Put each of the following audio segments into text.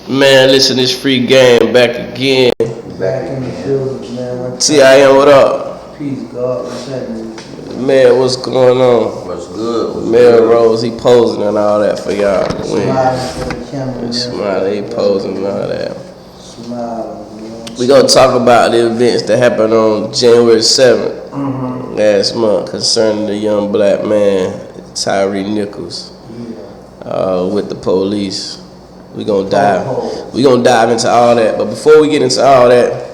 Man, listen, this free game back again. Back in the building, man. TIM, what up? Peace, God. What's happening? Man, what's going on? What's good? Rose, he posing and all that for y'all. Smiling for the camera. Smiling, he posing and all that. Smiling, man. We gonna talk about the events that happened on January 7th last month concerning the young black man, Tyre Nichols, with the police. We gonna dive into all that. But before we get into all that,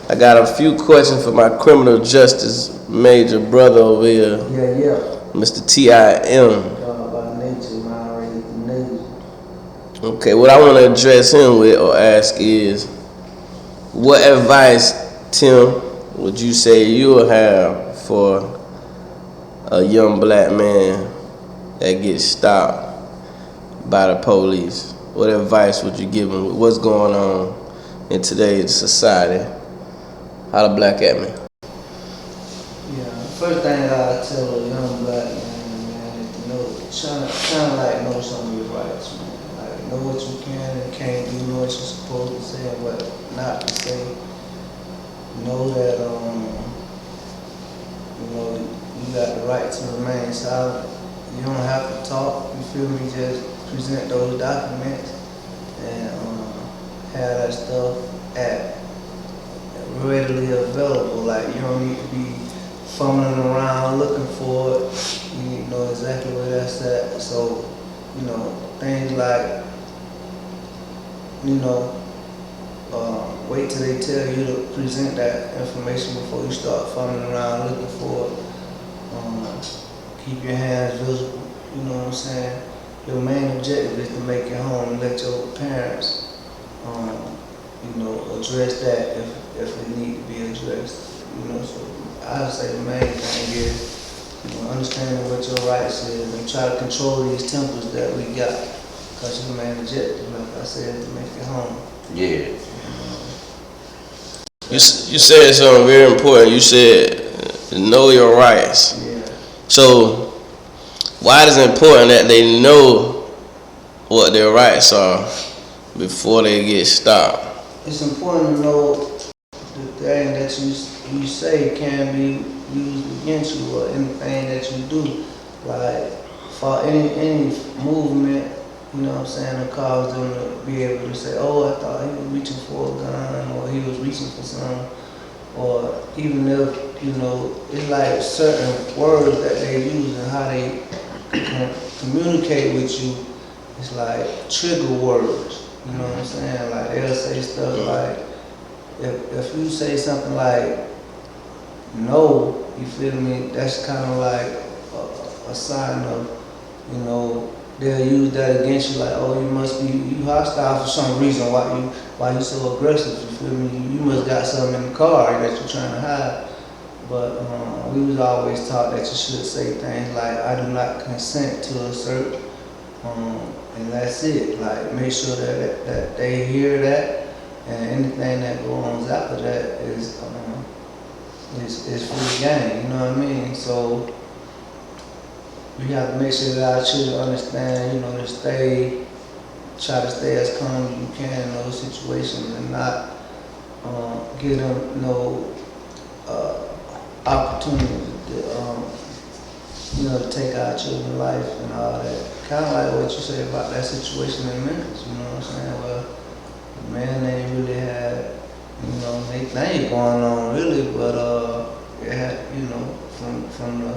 I got a few questions for my criminal justice major brother over here, Mr. TIM. Okay, what I want to address him with or ask is, what advice, Tim, would you say you'll have for a young black man that gets stopped by the police? What advice would you give him? What's going on in today's society? Holla black at me. Yeah, first thing I tell a young black man, is to know, trying to like know some of your rights, man. Like know what you can and can't do, know what you're supposed to say and what not to say. Know that you got the right to remain silent. You don't have to talk, you feel me, just present those documents and have that stuff readily available. Like you don't need to be fumbling around looking for it. You know exactly where that's at. So, things like, wait till they tell you to present that information before you start fumbling around looking for it. Keep your hands visible, you know what I'm saying? Your main objective is to make it home and let your parents, address that if it need to be addressed. So I would say the main thing is, understanding what your rights is and try to control these tempers that we got. Because your main objective, like I said, is to make it home. Yeah. You said something very important. You said know your rights. Yeah. So why is it important that they know what their rights are before they get stopped? It's important to know the thing that you say can be used against you or anything that you do. Like for any movement, that cause them to be able to say, oh, I thought he was reaching for a gun or he was reaching for something. Or even if, it's like certain words that they use and how they communicate with you, it's like trigger words. You know what I'm saying? Like they'll say stuff like, if you say something like no, you feel me? That's kind of like a sign of, they'll use that against you. Like, oh, you must be you hostile for some reason. Why you so aggressive? You feel me? You must got something in the car that you're trying to hide. But we was always taught that you should say things like, I do not consent to a search. And that's it. Like, make sure that they hear that, and anything that goes on after that is free game. You know what I mean? So we have to make sure that our children understand. To try to stay as calm as you can in those situations, and not give them no opportunity to take our children's life and all that. Kind of like what you say about that situation in Memphis, you know what I'm saying? Well, the man ain't really had, anything going on really, but it had, from the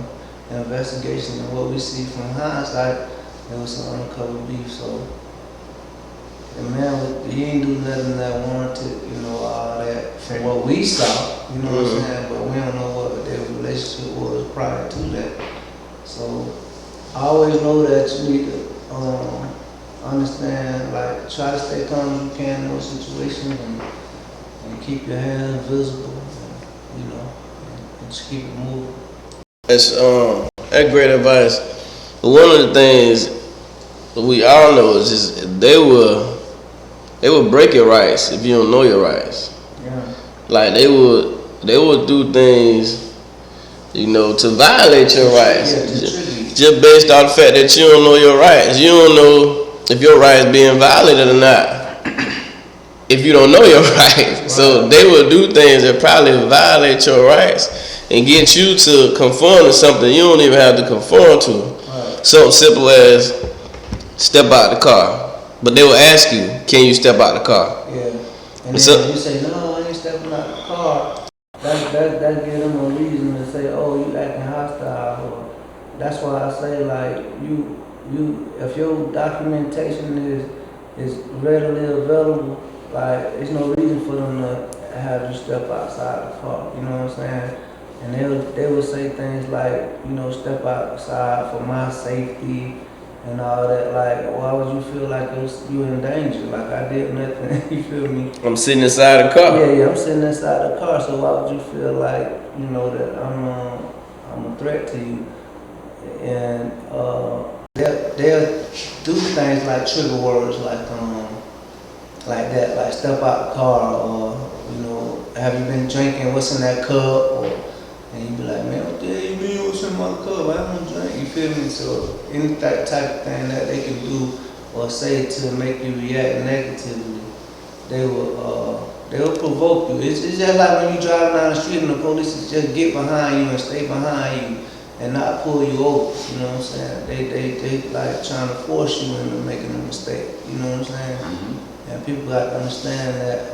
investigation and what we see from hindsight, there was some uncovered beef. So the man, he ain't do nothing that warranted, all that from what we saw, you know what I'm saying? But we don't know what their relationship was prior to that. So I always know that you need to understand, like try to stay calm as you can in those situations and keep your hands visible, and just keep it moving. That's great advice. But one of the things we all know is just they will break your rights if you don't know your rights. Yeah. Like they would do things, to violate your rights. Just based on the fact that you don't know your rights. You don't know if your rights being violated or not. if you don't know your rights. So they will do things that probably violate your rights and get you to conform to something you don't even have to conform to. Something simple as step out the car. But they will ask you, can you step out the car? Yeah. And then you say, no, I ain't stepping out the car. That give them a reason to say, oh, you acting hostile. Or that's why I say, like, if your documentation is readily available, like, there's no reason for them to have you step outside the car. You know what I'm saying? And they would say things like, step outside for my safety and all that. Like, why would you feel like you in danger? Like, I did nothing. You feel me? I'm sitting inside the car. Yeah, I'm sitting inside the car. So why would you feel like, that I'm a threat to you? And they'll do things like trigger words, like that, like step out the car, or have you been drinking? What's in that cup? And you be like, man, what the hell you mean? What's in my cup? I don't drink. You feel me? So any type of thing that they can do or say to make you react negatively, they will provoke you. It's just like when you drive down the street and the police just get behind you and stay behind you and not pull you over. You know what I'm saying? They like trying to force you into making a mistake. You know what I'm saying? Mm-hmm. And people got to understand that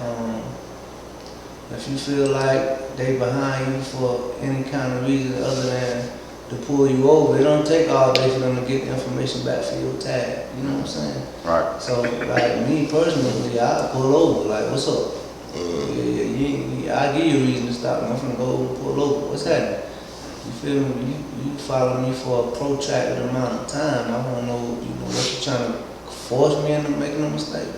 if you feel like they behind you for any kind of reason other than to pull you over, it don't take all day for them to get the information back for your tag. You know what I'm saying? Right. So, like me personally, I pull over. Like, what's up? I give you a reason to stop. I'm gonna go over and pull over. What's happening? You feel me? You follow me for a protracted amount of time. I want to know, what you're trying to force me into making a mistake.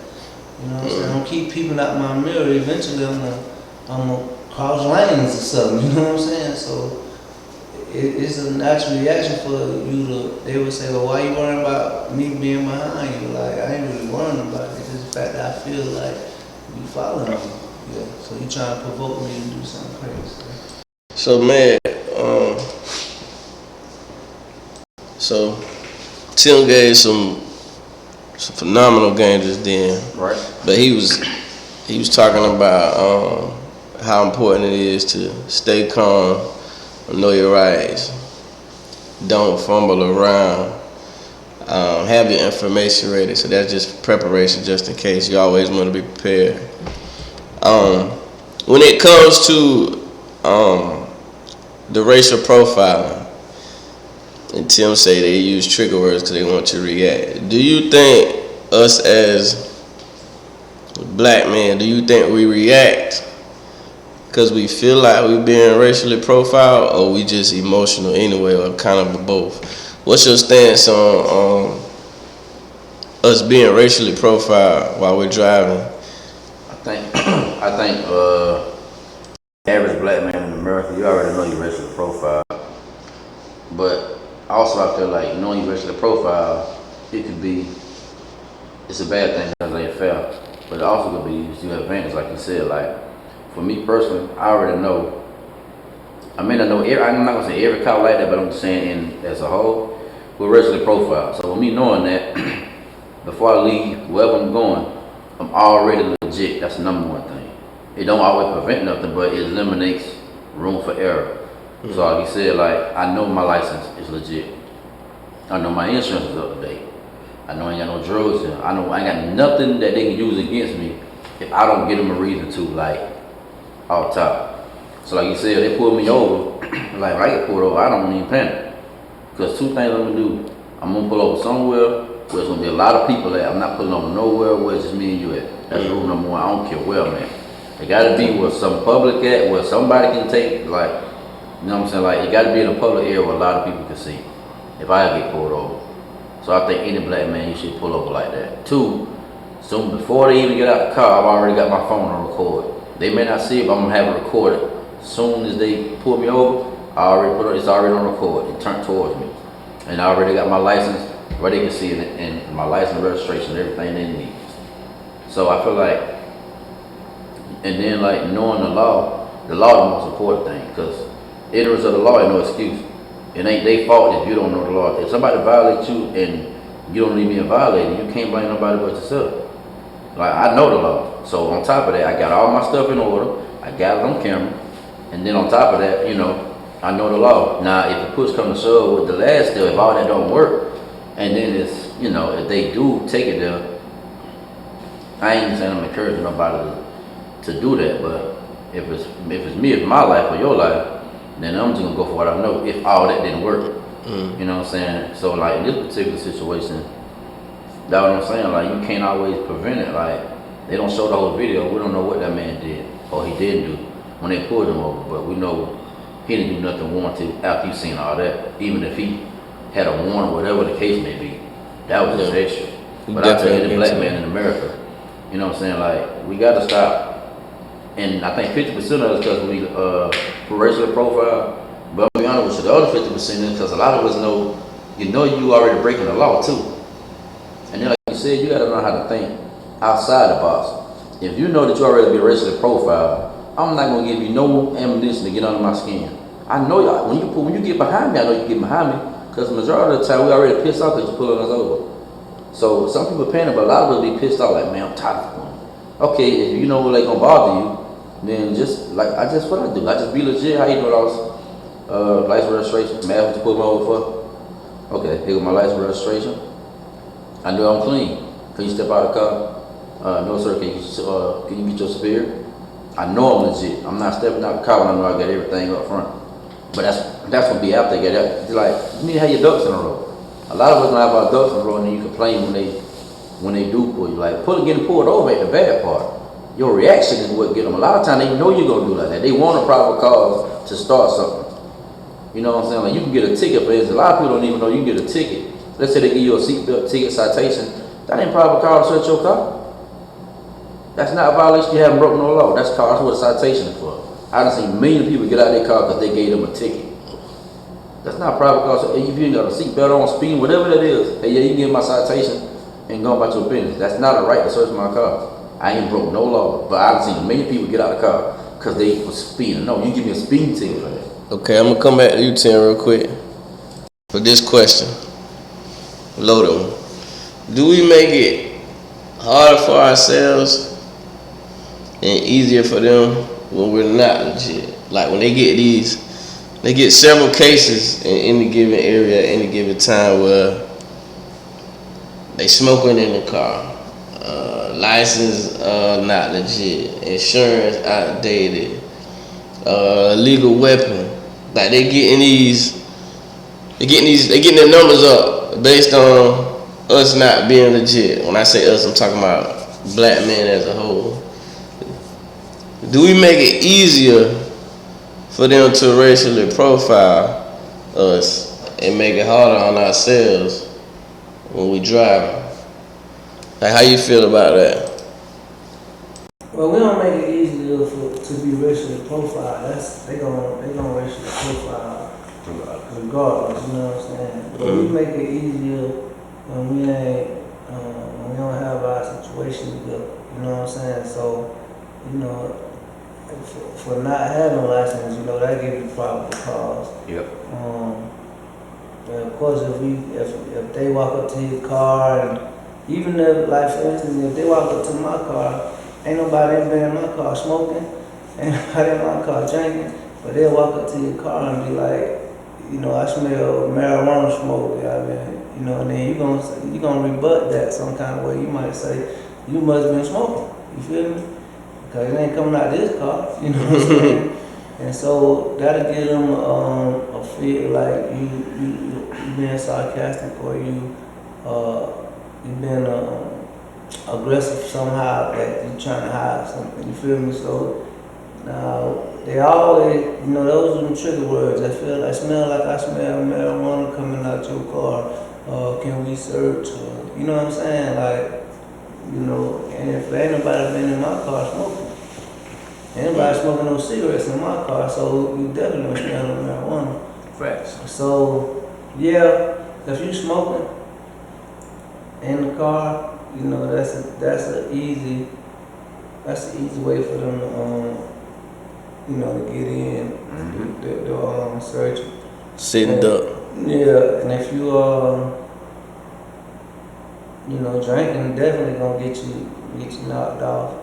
You know what I'm saying? I'm gonna keep peeping out my mirror. Eventually, I'm gonna cross lanes or something. You know what I'm saying? So it's a natural reaction for you to. They would say, "Well, why you worrying about me being behind you?" Like, I ain't really worrying about it. It's just the fact that I feel like you following me. Yeah. So you trying to provoke me to do something crazy. So man, so Tim gave some phenomenal games just then. Right. But he was talking about how important it is to stay calm, know your rights, don't fumble around, have your information ready. So that's just preparation, just in case. You always want to be prepared. When it comes to the racial profiling, and Tim say they use trigger words because they want you to react. Do you think us as black men, do you think we react because we feel like we're being racially profiled, or we just emotional anyway, or kind of both? What's your stance on us being racially profiled while we're driving? I think average black man in America, you already know you're racially profiled. But also I feel like knowing you're racially profiled, it's a bad thing because it ain't fair. But it also could be used to your advantage, like you said. Like, for me personally, I already know. I mean, I'm not gonna say every cop like that, but I'm just saying as a whole, we're racially profiled. So with me knowing that, before I leave wherever I'm going, I'm already legit. That's the number one thing. It don't always prevent nothing, but it eliminates room for error. Mm-hmm. So like you said, like, I know my license is legit. I know my insurance is up to date. I know I ain't got no drugs in. I know I ain't got nothing that they can use against me if I don't give them a reason to, like, off top. So like you said, they pulled me over. Like, if I get pulled over, I don't even panic. Because two things I'm gonna do. I'm gonna pull over somewhere where there's gonna be a lot of people at. I'm not pulling over nowhere where it's just me and you at. That's rule number one. I don't care where I'm at. It gotta be where some public at, where somebody can take, like, you know what I'm saying? Like, it gotta be in a public area where a lot of people can see if I get pulled over. So I think any black man, you should pull over like that. Two, so before they even get out the car, I've already got my phone on record. They may not see it, but I'm gonna have it recorded. As soon as they pull me over, it's already on record. It turned towards me. And I already got my license where they can see it, and my license, registration, everything they need. So I feel like, and then like knowing the law is the most important thing, because ignorance of the law is no excuse. It ain't their fault if you don't know the law. If somebody violates you and you don't leave me violated, you can't blame nobody but yourself. Like I know the law. So on top of that, I got all my stuff in order. I got it on camera, and then on top of that, I know the law. Now, if the push comes to shove with the last deal, if all that don't work, and then it's if they do take it there, I ain't saying I'm encouraging nobody to do that. But if it's me, if my life or your life, then I'm just gonna go for what I know. If all that didn't work, you know what I'm saying. So like in this particular situation. That's what I'm saying. Like you can't always prevent it. Like they don't show the whole video. We don't know what that man did or he didn't do when they pulled him over. But we know he didn't do nothing warranted after you seen all that. Even if he had a warrant, whatever the case may be, that was just extra. But I tell you, the black man in America, you know what I'm saying? Like we got to stop. And I think 50% of us because we for racial profile. But I'll be honest with you, the other 50% is because a lot of us know you already breaking the law too. And then, like you said, you got to know how to think outside the box. If you know that you already been racially profiled, I'm not gonna give you no ammunition to get under my skin. I know y'all, when you get behind me, I know you get behind me, because the majority of the time we already pissed off because you pulling us over. So some people panic, but a lot of us be pissed off like, man, I'm tired of them. Okay, if you know they gonna bother you, then just what I do. I just be legit. How you doing, officer? License registration. Man, what you pull me over for? Okay, here with my license registration. I know I'm clean. Can you step out of the car? No, sir. Can you get your superior? I know I'm legit. I'm not stepping out the car when I know I got everything up front. But that's gonna be after they get that. Like you need to have your ducks in a row. A lot of us don't have our ducks in a row, and then you complain when they do pull you. Like getting pulled over ain't the bad part. Your reaction is what get them. A lot of times they know you're gonna do like that. They want a probable cause to start something. You know what I'm saying? Like you can get a ticket for this. A lot of people don't even know you can get a ticket. Let's say they give you a seatbelt ticket citation. That ain't probable cause to search your car. That's not a violation. You haven't broken no law. That's what a citation is for. I done seen millions of people get out of their car because they gave them a ticket. That's not probable cause. If you ain't got a seatbelt on, speeding, whatever that is, hey, yeah, you can get my citation and go about your business. That's not a right to search my car. I ain't broke no law, but I done seen millions of people get out of the car because they was speeding. No, you give me a speeding ticket for that. Okay, I'm gonna come back to you, Tim, real quick for this question. Loaded one. Do we make it harder for ourselves and easier for them when we're not legit? Like when they get several cases in any given area at any given time where they smoking in the car, license not legit, insurance outdated, illegal weapon. Like they getting their numbers up based on us not being legit. When I say us, I'm talking about black men as a whole. Do we make it easier for them to racially profile us and make it harder on ourselves when we driving? Like, how you feel about that? Well, we don't make it easier to be racially profiled. They gonna racially profile regardless. You know what I'm saying? But we make it easier when we don't have our situation together. You know what I'm saying? So, for not having a license, that gives you probable cause. Yep. And of course, if they walk up to your car, and even if, like for instance, if they walk up to my car, ain't nobody been in my car smoking, ain't nobody in my car drinking, but they'll walk up to your car and be like, I smell marijuana smoke. And then you gonna rebut that some kind of way. You might say, you must have been smoking. You feel me? Because it ain't coming out of this car. You know what I'm saying? And so that'll give them a feel like you being sarcastic, or you being aggressive somehow, that you trying to hide something. You feel me? So now they always, those are the trigger words. Smell like I smell marijuana coming out your car. Can we search? You know what I'm saying? Like, and if ain't nobody been in my car smoking, ain't nobody smoking no cigarettes in my car, so you definitely don't smell no marijuana. Facts. So yeah, if you smoking in the car, that's an easy way for them to get in, the search. Sitting up. Yeah, and if you drinking, definitely gonna get you get you knocked off,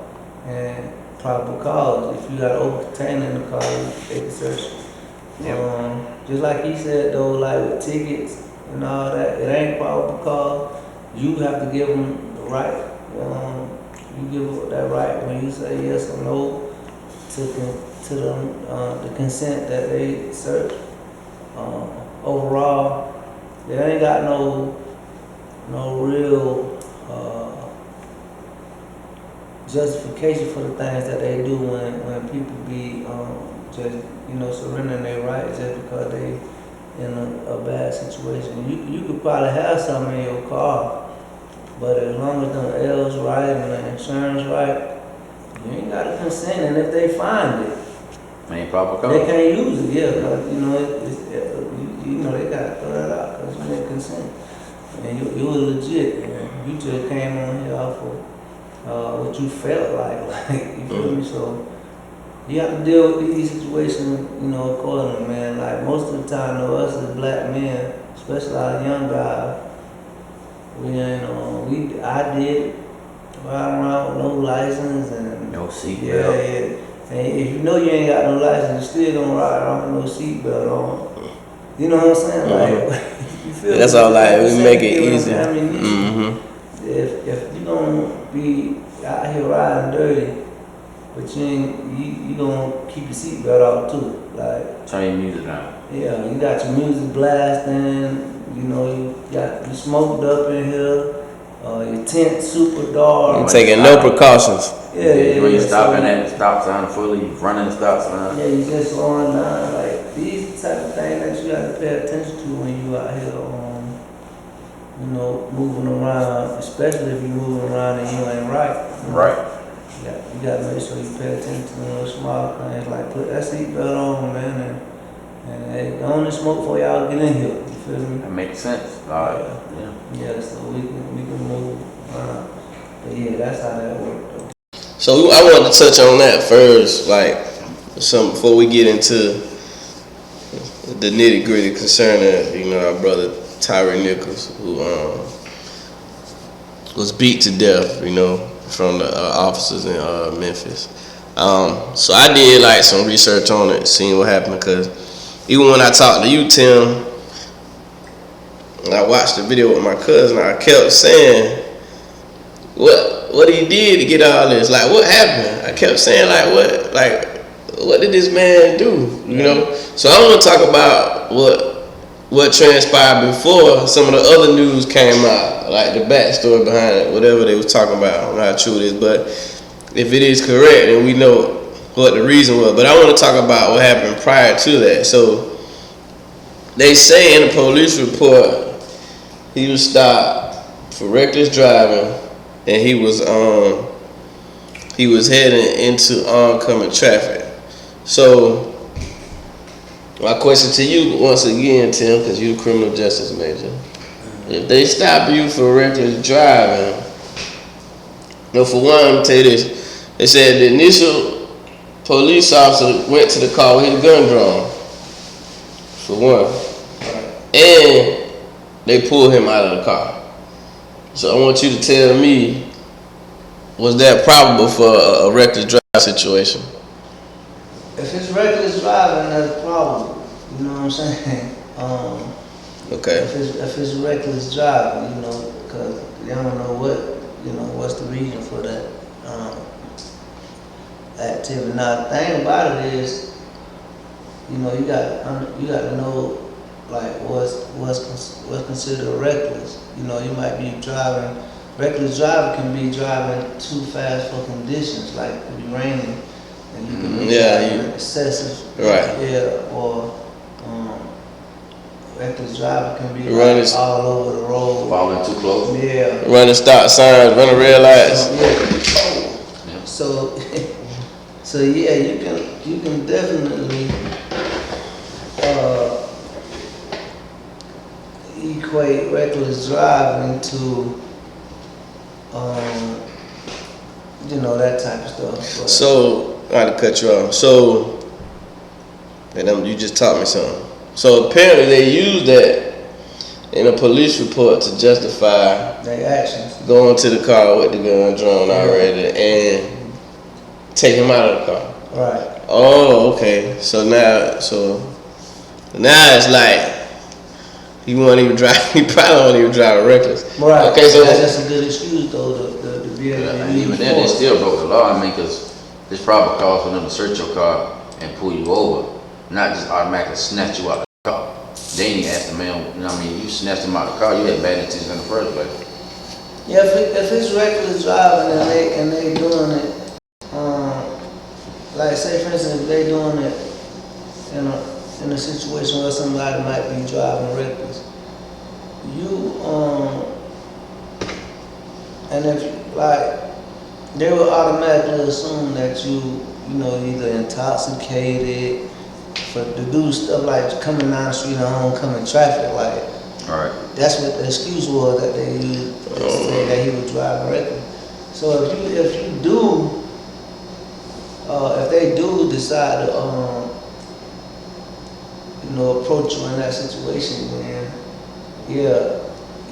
and probable cause. If you got an open container in the car, they can search you. Just like he said though, like with tickets and all that, it ain't probable cause. You have to give them the right. You give that right when you say yes or no to the consent that they search. Overall, they ain't got no real justification for the things that they do when people be just surrendering their rights just because they in a bad situation. You could probably have something in your car, but as long as the L's right and the insurance right, you ain't got to consent. And if they find it, Ain't proper code. they can't use it. Yeah, because they got to throw that out because you didn't consent. And you were legit. And you just came on here off of what you felt like you feel me? So you have to deal with these situations, accordingly, man. Like most of the time, us as black men, especially our young guys, I did ride around with no license and No seatbelt. Yeah. And if you know you ain't got no license, you still gonna ride around with no seatbelt on. You know what I'm saying? Like, you feel That's me? all. Like we make it easy. If you gonna be out here riding dirty, but you gonna keep your seatbelt off too. Like, Turn your music down. yeah, you got your music blasting. You smoked up in here. Your tent super dark. I'm taking no precautions. When you stopping at the stop sign fully, you running the stop sign. Yeah, you just slowing down. Like these type of things that you got to pay attention to when you out here, moving around. Especially if you moving around and you ain't right. Right. You got to make sure you pay attention to those small things. Like put that seatbelt on, man, and hey, don't smoke before y'all get in here. You feel me? That makes sense. Yeah, so we can move around. But yeah, that's how that works though. So I wanted to touch on that first, like before we get into the nitty gritty concerning, our brother Tyre Nichols, who was beat to death, from the officers in Memphis. So I did like some research on it, seeing what happened, because even when I talked to you, Tim, I watched the video with my cousin, I kept saying, what he did to get all this? Like, what happened? I kept saying, what did this man do? So I want to talk about what transpired before some of the other news came out, like the backstory behind it, whatever they was talking about. I don't know how true it is, but if it is correct, then we know what the reason was. But I want to talk about what happened prior to that. So they say in the police report he was stopped for reckless driving, and he was heading into oncoming traffic. So my question to you once again, Tim, because you're a criminal justice major, if they stop you for reckless driving, for one, I'm gonna tell you this. They said the initial police officer went to the car with his gun drawn, for one, and they pulled him out of the car. So I want you to tell me, was that probable for a reckless driving situation? If it's reckless driving, that's a problem. You know what I'm saying? Okay. If it's reckless driving, because they don't know what's the reason for that activity. Now the thing about it is, you got to know like what's considered reckless. You might be driving. Reckless driving can be driving too fast for conditions, like it could be raining. And you can be excessive, right? Yeah, or reckless driving can be running all over the road, falling too close. Yeah, running stop signs, running red lights. So yeah, you can definitely equate reckless driving to that type of stuff. But. So I had to cut you off. So, and you just taught me something. So apparently they used that in a police report to justify their actions. going to the car with the gun drawn already and take him out of the car. Right. Oh, okay. So now it's like he won't even drive. He probably won't even drive reckless. Right. Okay, so that's a good excuse though to be able to And even then, they still broke the law. I mean, because this probably calls for them to search your car and pull you over, not just automatically snatch you out of the car. They ain't even ask the man. You know what I mean? You snatched him out of the car. You had bad intentions in the first place. Yeah, if it's reckless driving and they doing it, like say for instance, if they doing it in a situation where somebody might be driving reckless, and if like they will automatically assume that you either intoxicated to do stuff like coming down the street on oncoming traffic like. All right. That's what the excuse was that they used to say that he was driving reckless. So if they do decide to approach you in that situation, then yeah,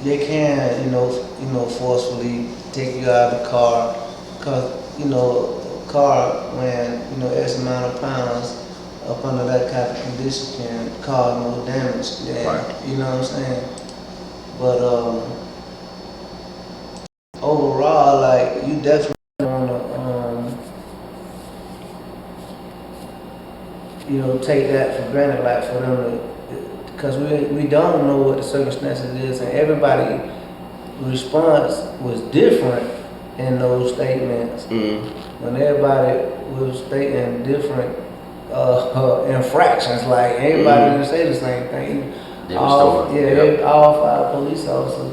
they can forcefully take you out of the car, because car when X amount of pounds up under that kind of condition can cause more damage than, Right. you know what I'm saying? But overall, like, you definitely wanna take that for granted, like for them to, because we don't know what the circumstances is, and everybody's response was different in those statements. When everybody was stating different infractions, like everybody didn't say the same thing. All 5 police officers,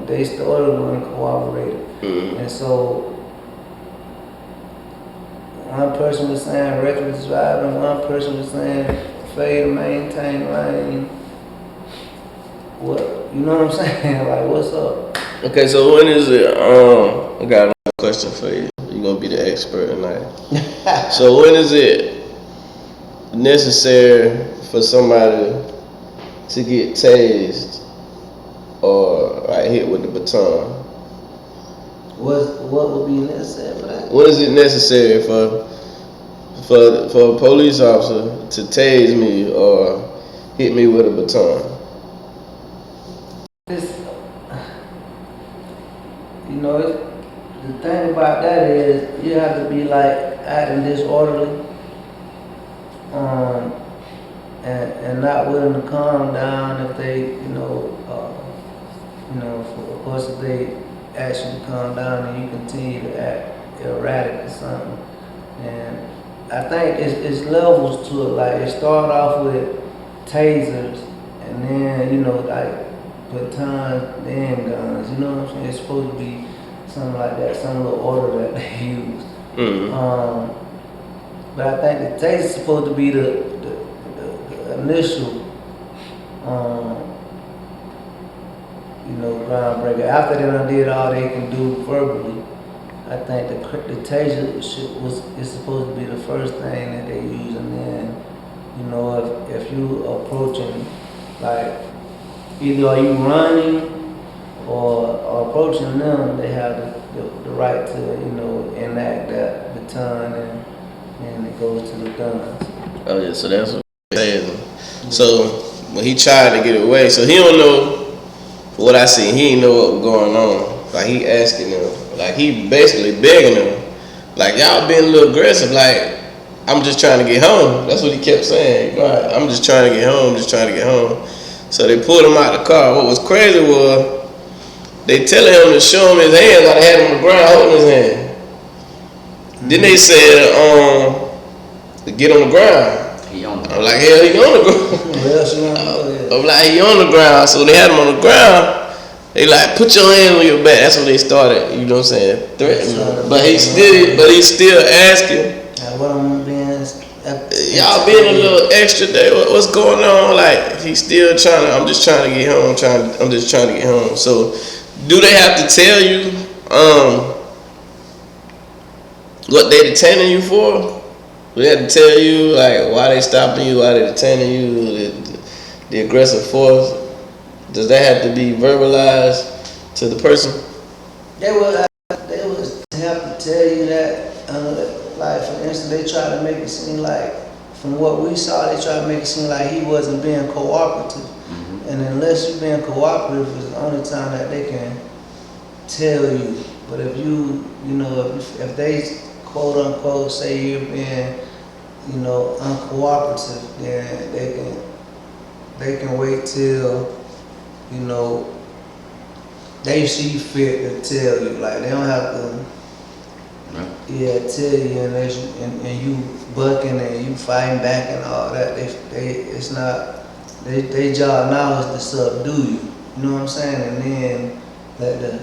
they started and cooperated, and so one person was saying reckless driving, one person was saying fail to maintain lane. What, you know what I'm saying? Like, what's up? okay, so when is it? I got another question for you. You're gonna be the expert tonight. So when is it necessary for somebody to get tased or hit with the baton? What would be necessary for that? When is it necessary for a police officer to tase me or hit me with a baton? The thing about that is you have to be like acting disorderly, and not willing to calm down if they, of course, if they ask you to calm down and you continue to act erratic or something. And I think it's levels to it. Like, it started off with tasers, and then like batons, then guns. You know what I'm saying? It's supposed to be something like that, some little order that they use. But I think the taser is supposed to be the initial, groundbreaker. After they done did all they can do verbally, I think the taser is supposed to be the first thing that they use, and then, if you approaching, like, either are you running or approaching them, they have the right to, enact that baton, and it goes to the guns. Oh yeah, so that's what he's saying. So when he tried to get away, so he don't know. For what I see, he didn't know what was going on. Like, he asking them, like, he basically begging them, like, y'all being a little aggressive. Like, I'm just trying to get home. That's what he kept saying. Right. I'm just trying to get home. Just trying to get home. So they pulled him out of the car. What was crazy was they telling him to show him his hands. Like, they had him on the ground holding his hand. Then they said to get on the ground. I'm like, hell, he on the ground. I'm like, he on the ground. So they had him on the ground. They like, put your hands on your back. That's when they started, you know what I'm saying, threatening him. But he's still asking. Y'all being a little extra there. What's going on? Like, he's still trying to, I'm just trying to get home. I'm just trying to get home. So do they have to tell you what they detaining you for? We had to tell you, like, why they stopping you, why they detaining you, the aggressive force. Does that have to be verbalized to the person? They would have to tell you that, like for instance, they try to make it seem like, from what we saw, they try to make it seem like he wasn't being cooperative. And unless you're being cooperative, is the only time that they can tell you. But if if they quote unquote say you're being, uncooperative, then they can wait till, they see fit to tell you. Like they don't have to, tell you and you bucking and you fighting back and all that. It's not. They job now is to subdue you. You know what I'm saying? And then let the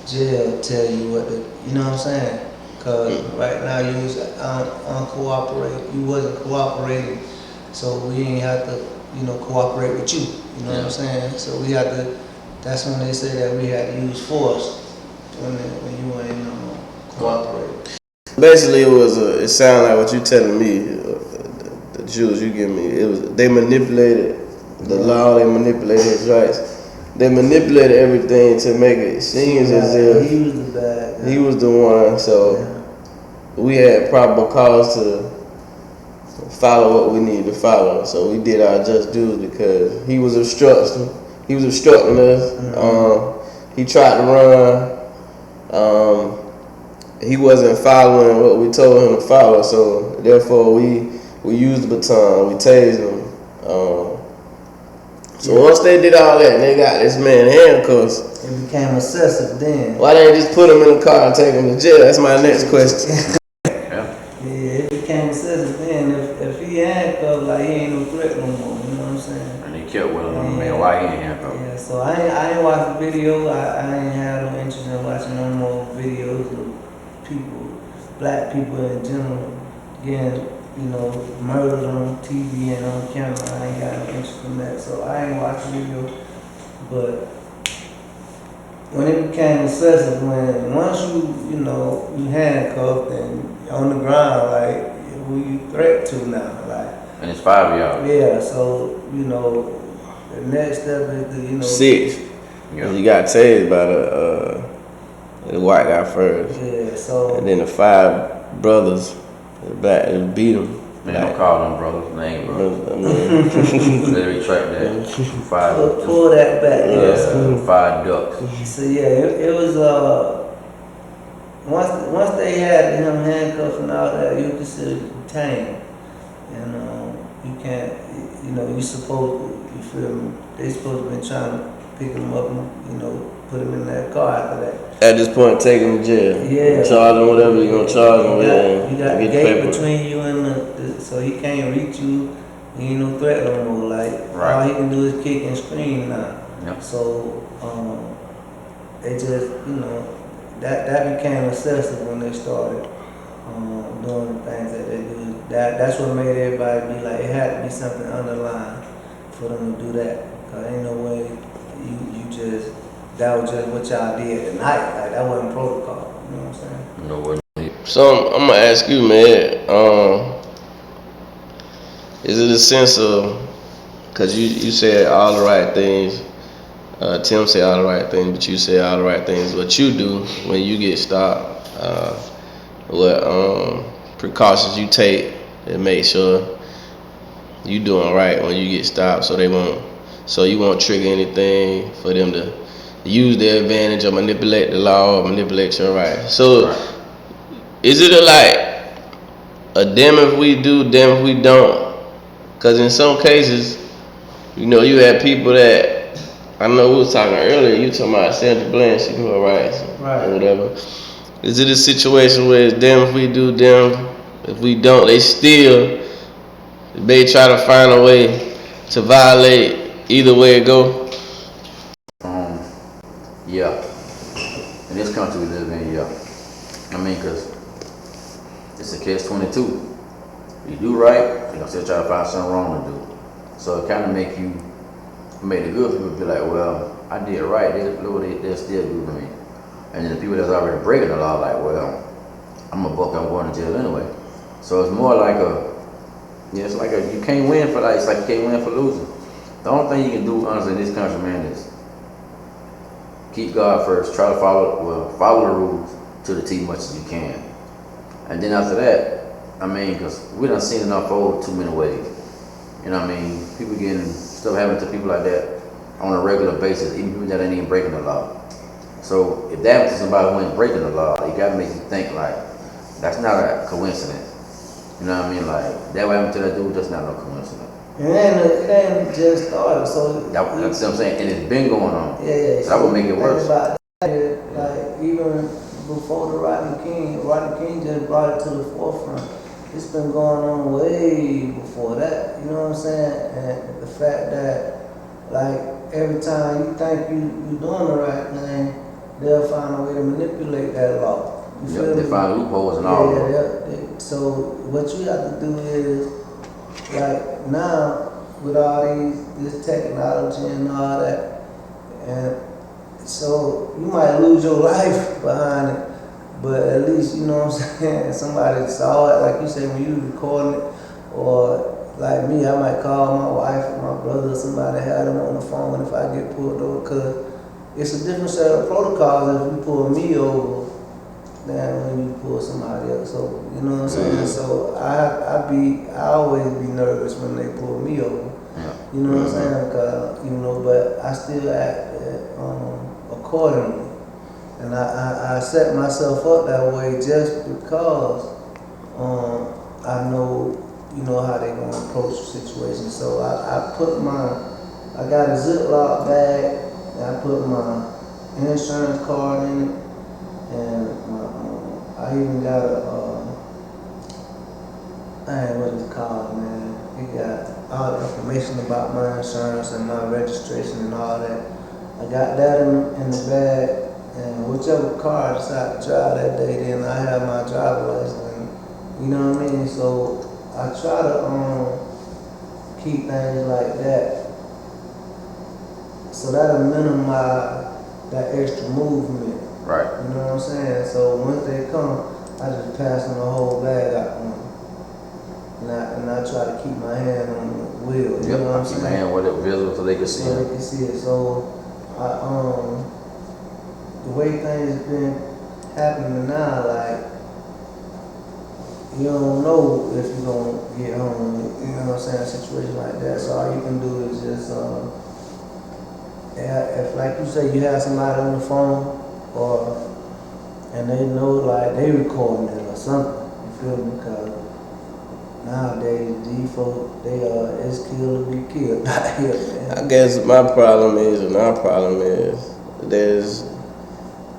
jail tell you what to. You know what I'm saying? Cause right now you was uncooperating. You wasn't cooperating, so we ain't have to, cooperate with you. You know what I'm saying? So we had to. That's when they say that we had to use force when you ain't cooperate. Basically, it sounded like what you telling me. The Jews you give me, they manipulated the law. They manipulated his rights. They manipulated everything to make it seem as if he was the bad guy. He was the one. So we had probable cause to follow what we needed to follow. So we did our just dues because he was obstructing. He was obstructing us. He tried to run. He wasn't following what we told him to follow. So therefore, we used the baton. We tased him. So once they did all that, and they got this man handcuffs. It became excessive then. Why they just put him in the car and take him to jail? That's my next question. Yeah, it became excessive then. If he handcuffed, like he ain't no threat no more. You know what I'm saying? And he kept willing him, man. Why he ain't handcuffed? Yeah, so I ain't watched the video. I ain't had no interest in watching no more videos of people, black people in general, getting, murdered on TV and on camera. I ain't got no interest in that, so I ain't watched the video. But when it became excessive, when once you handcuffed and on the ground, like who you threat to now, like. And it's 5 of y'all. Yeah, so the next step is to 6. Yeah. You got tased by the white guy first. Yeah, so. And then the 5 brothers, the black, beat him. Man, don't call them brothers. They ain't brothers. Let me retract that. 5. Pull that back. Yeah, 5 ducks. So yeah, it was once they had him handcuffed and all that, you considered detained, and you can't, you supposed to, you feel me? They supposed to been trying to pick him up and put him in that car after that. At this point, take him to jail. Yeah. Charge him whatever you're gonna charge him with. You got the gate between you and so he can't reach you. He ain't no threat no more. Like all he can do is kick and scream now. Yep. So they just that became excessive when they started doing the things that they do. That's what made everybody be like, it had to be something underlying for them to do that. Cause ain't no way you just, that was just what y'all did tonight. Like that wasn't protocol. You know what I'm saying? No way. So I'm gonna ask you, man. Is it a sense of, cause you said all the right things. Tim said all the right things, but you said all the right things. What you do when you get stopped? What precautions you take to make sure you doing right when you get stopped, so you won't trigger anything for them to use their advantage or manipulate the law or manipulate your rights. So is it a damn if we do, damn if we don't? Because in some cases, you had people that, I know we was talking earlier, you talking about Sandra Bland, she do her rights or whatever. Is it a situation where it's damn if we do, damn if we don't? They try to find a way to violate either way it go? Yeah. In this country we live in, yeah. I mean, because it's a catch-22. You do right, they're gonna still try to find something wrong to do. So it kind of made the good people be like, well, I did right, they'll still do to me. And then the people that's already breaking the law, like, well, I'm a buck, I'm going to jail anyway. So it's more like you can't win for it's like you can't win for losing. The only thing you can do, honestly, in this country, man, is keep God first. Try to follow the rules to the T much as you can. And then after that, I mean, because we done seen it unfold too many ways. You know what I mean? People getting stuff happening to people like that on a regular basis, even people that ain't even breaking the law. So if that happens to somebody who ain't breaking the law, it gotta make you think like, that's not a coincidence. You know what I mean? Like, that what happened to that dude, that's not no coincidence. It ain't just started, so That's what I'm saying, and it's been going on. yeah. So that would make it worse. About that, like even before the Rodney King just brought it to the forefront. It's been going on way before that. You know what I'm saying? And the fact that like every time you think you doing the right thing, they'll find a way to manipulate that law. You feel me? They find loopholes and all that. Yeah. So what you have to do is, like now with all this technology and all that, and so you might lose your life behind it, but at least you know what I'm saying. Somebody saw it, like you said when you recording it, or like me, I might call my wife or my brother or somebody, had them on the phone if I get pulled over, cause it's a different set of protocols if you pull me over than when you pull somebody else over. You know what I'm saying? So I always be nervous when they pull me over. Yeah. You know what I'm saying? Cause, you know, but I still act accordingly, and I set myself up that way just because I know, you know, how they gonna approach the situation. So I got a Ziploc bag, and I put my insurance card in it, and I even got what it's called, man. It got all the information about my insurance and my registration and all that. I got that in the bag, and whichever car I decide to drive that day, then I have my driver license. And, you know what I mean? So I try to keep things like that, so that'll minimize that extra movement. Right. You know what I'm saying? So once they come, I just pass them the whole bag out to them. And I try to keep my hand on the wheel. You know what I'm saying? Keep my hand with it visible so they can see So it. they can see it. So the way things been happening now, like you don't know if you're gonna get home. You know what I'm saying? A situation like that. So all you can do is just if like you say you have somebody on the phone, and they know like they recording it or something. You feel me? Because nowadays these folks, it's kill to be killed out here, man. I guess my problem is, and our problem is, there's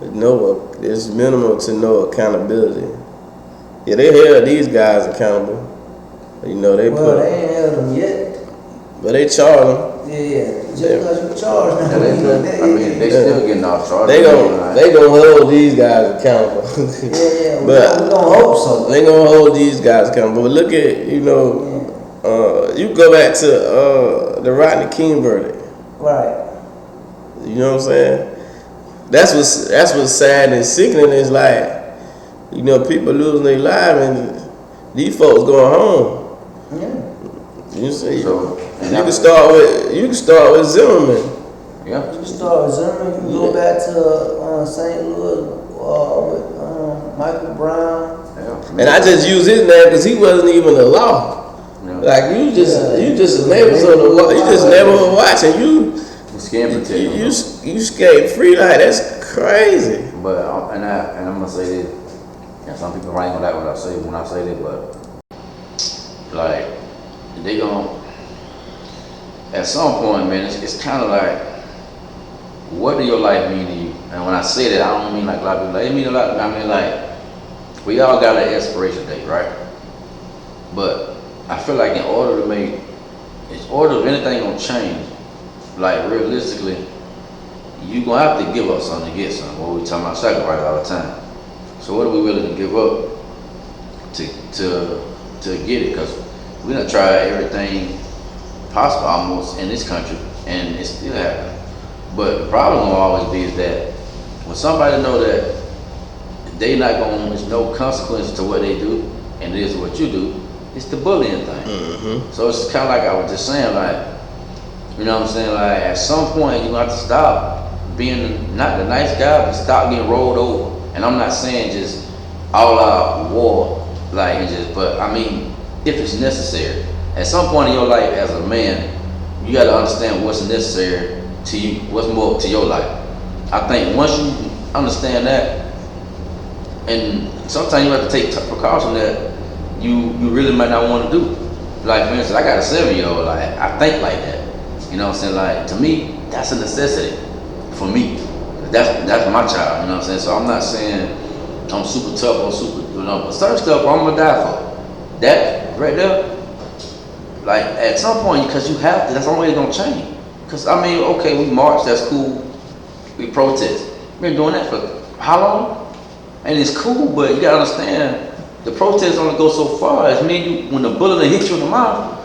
minimal to no accountability. Yeah, they held these guys accountable. You know, they ain't held them yet. But they charge them. Yeah. Just because you charge them. They still getting off charge. They gonna hold these guys accountable. Yeah. But we gonna hope so. They gonna hold these guys accountable. But look at, you go back to the Rodney King verdict. Right. You know what I'm saying? That's what's sad and sickening is like, people losing their lives and these folks going home. Yeah. You see, So, you can start with Zimmerman. Yeah. You can start with Zimmerman. You go back to St. Louis with Michael Brown. Yeah. And I just use his name because he wasn't even the law. Yeah. Like you just never watching you. Skin protecting. You skate free like that's crazy. But I'm gonna say this. And some people ain't gonna like what I say when I say this, but like they gon' at some point, man. It's kind of like, what do your life mean to you? And when I say that, I don't mean like a lot of people. Like, it mean a lot. I mean like we all got an expiration date, right? But I feel like in order if anything gonna change, like realistically, you gonna have to give up something to get something. What we talking about sacrifice all the time. So what are we willing to give up to get it? Because we done tried everything possible almost in this country, and it's still happening. But the problem gonna always be is that when somebody know that there's no consequence to what they do, and it is what you do, it's the bullying thing. Mm-hmm. So it's kind of like I was just saying, like, you know what I'm saying? Like at some point you have to stop being not the nice guy, but stop getting rolled over. And I'm not saying just all out war, like, and just, but I mean, if it's necessary. At some point in your life as a man, you got to understand what's necessary to you, what's more to your life. I think once you understand that, and sometimes you have to take precaution that you really might not want to do. Like, for instance, I got a 7-year-old, like, I think like that. You know what I'm saying? Like, to me, that's a necessity for me. That's my child, you know what I'm saying? So I'm not saying I'm super tough or super, but certain stuff I'm gonna die for. That right there, like, at some point, because you have to, that's the only way it's gonna change. Because, I mean, okay, we march, that's cool. We protest. We've been doing that for how long? And it's cool, but you gotta understand, the protest only goes so far. As me and you, when the bullet hits you in the mouth,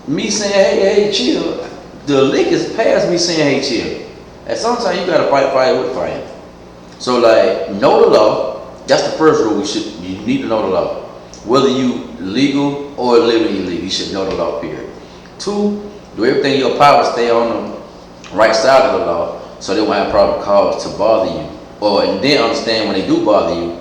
me saying, hey, chill, the lick is past me saying, hey, chill. At some time, you gotta fight fire with fire. So, like, know the law. That's the first rule. You need to know the law. Whether you legal or illegally illegal, you should know the law, period. 2, do everything in your power to stay on the right side of the law so they won't have probable cause to bother you. And then understand when they do bother you,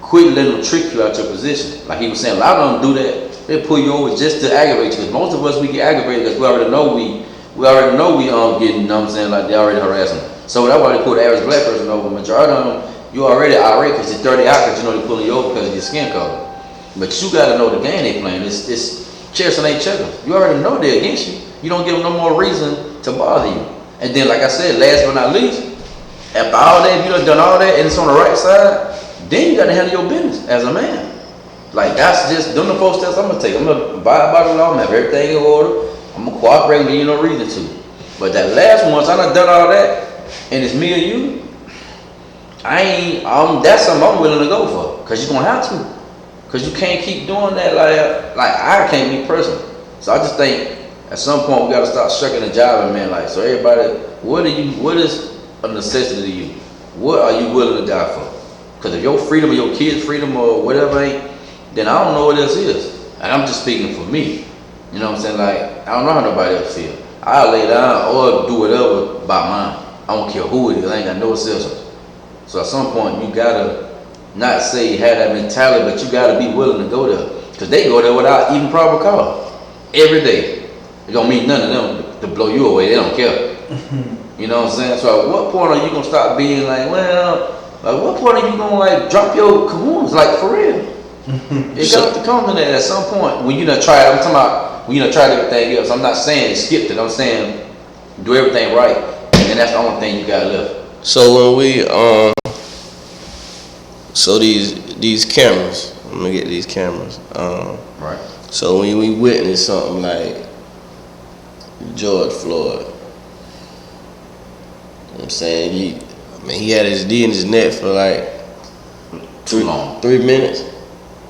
quit letting them trick you out your position. Like he was saying, a lot of them do that. They pull you over just to aggravate you. Because most of us, we get aggravated because we already know we getting, you know what I'm saying, like they already harassing. So that's why they pull the average black person over. Majority of them, you already irate because you're 30 out because you know they're pulling you over because of your skin color. But you got to know the game they playing. It's chess and ain't checkers. You already know they're against you. You don't give them no more reason to bother you. And then, like I said, last but not least, after all that, if you done all that and it's on the right side, then you got to handle your business as a man. Like, that's just them the 4 steps I'm going to take. I'm going to abide by the law, I'm going to have everything in order. I'm going to cooperate and give you no reason to. But that last one, once I done all that, and it's me and you, that's something I'm willing to go for. Because you're going to have to. Because you can't keep doing that like I can't be personal. So I just think at some point we got to start shucking and jiving, man. Like, so everybody, what is a necessity to you? What are you willing to die for? Because if your freedom or your kids' freedom or whatever ain't, then I don't know what else is. And I'm just speaking for me. You know what I'm saying? Like, I don't know how nobody else feel. I'll lay down or do whatever by mine. I don't care who it is. I ain't got no exceptions. So at some point, you gotta not say have that mentality, but you gotta be willing to go there. Because they go there without even probable cause. Every day. It don't mean none of them to blow you away. They don't care. You know what I'm saying? So at what point are you gonna stop being like, well, at what point are you gonna like drop your kahunas? Like, for real. It got to come to that at some point. When you done tried, I'm talking about when you done tried everything else. I'm not saying skip it. I'm saying do everything right. And that's the only thing you got left. So when we so these cameras, I'm gonna get these cameras. Right. So when we witness something like George Floyd, you know what I'm saying, he had his D in his neck for like too long. 3 minutes.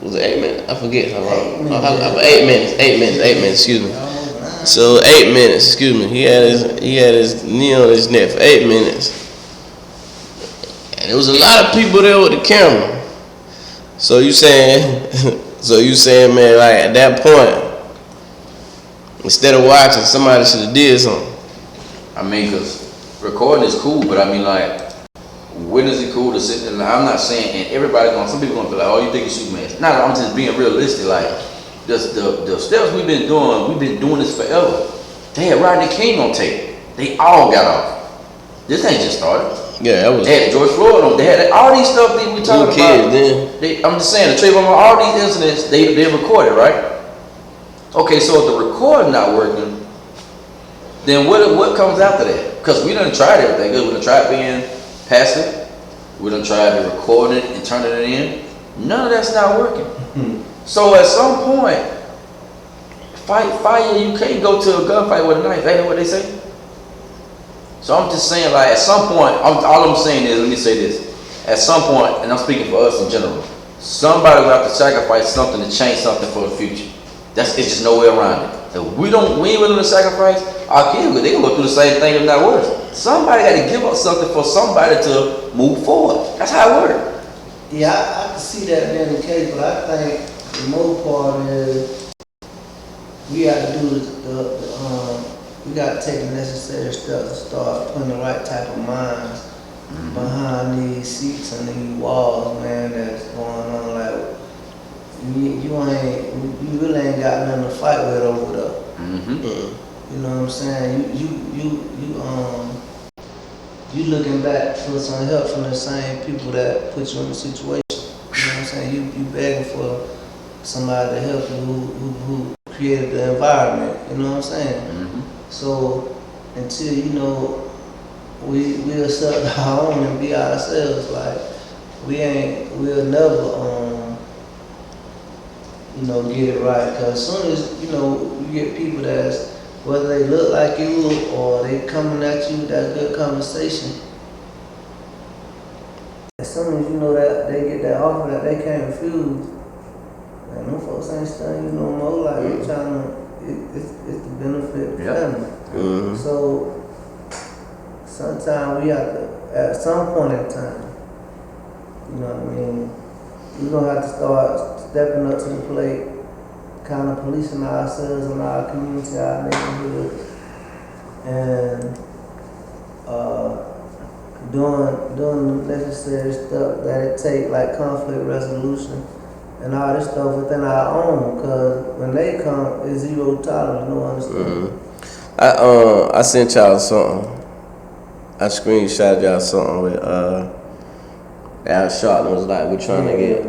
Was it 8 minutes? I forget how long. 8 minutes. 8 minutes. Excuse me. So 8 minutes. Excuse me. He had his knee on his neck for 8 minutes, and there was a lot of people there with the camera. So you saying, man, like at that point, instead of watching, somebody should have did something. I mean, cause recording is cool, but I mean, like, when is it cool to sit there? I'm not saying, and some people gonna be like, oh, you think you Superman? No, I'm just being realistic. Like, the steps we've been doing this forever. They had Rodney King on tape. They all got off. This ain't just started. Yeah, that was. They had George Floyd on. They had all these stuff that we talking about. Then. I'm just saying, the Trayvon, all these incidents, they recorded, right? Okay, so if the recording not working, then what comes after that? Because we done tried everything. We done tried being passive. We done tried to record it and turn it in. None of that's not working. So at some point, fight fire. You can't go to a gunfight with a knife. Ain't that what they say? So I'm just saying, like, at some point, all I'm saying is, let me say this. At some point, and I'm speaking for us in general, somebody will have to sacrifice something to change something for the future. It's just no way around it. If we ain't willing to sacrifice our kids, they gonna go through the same thing, if not worse. Somebody got to give up something for somebody to move forward. That's how it works. Yeah, I can see that being the case, but I think the most part is we got to do we got to take the necessary steps to start putting the right type of minds behind these seats and these walls, man. That's going on. Like you really ain't got nothing to fight with over there. You know what I'm saying? You looking back for some help from the same people that put you in the situation. You know what I'm saying? You begging for somebody to help you who created the environment. You know what I'm saying? So until we accept our own and be ourselves, like we'll never get it right. Cause as soon as you get people that's whether they look like you or they coming at you, that good conversation. As soon as you know that they get that offer that they can't refuse, and them folks ain't studying you no more. Like they trying to, it's the benefit of the family. So sometimes we have to, at some point in time, you know what I mean, we're gonna have to start stepping up to the plate, kind of policing ourselves in our community, our neighborhood, and doing the necessary stuff that it take, like conflict resolution and all this stuff within our own. Cause when they come, it's zero tolerance, no understanding. I sent y'all something. I screenshot y'all something with Al Sharpton was like, we're trying to get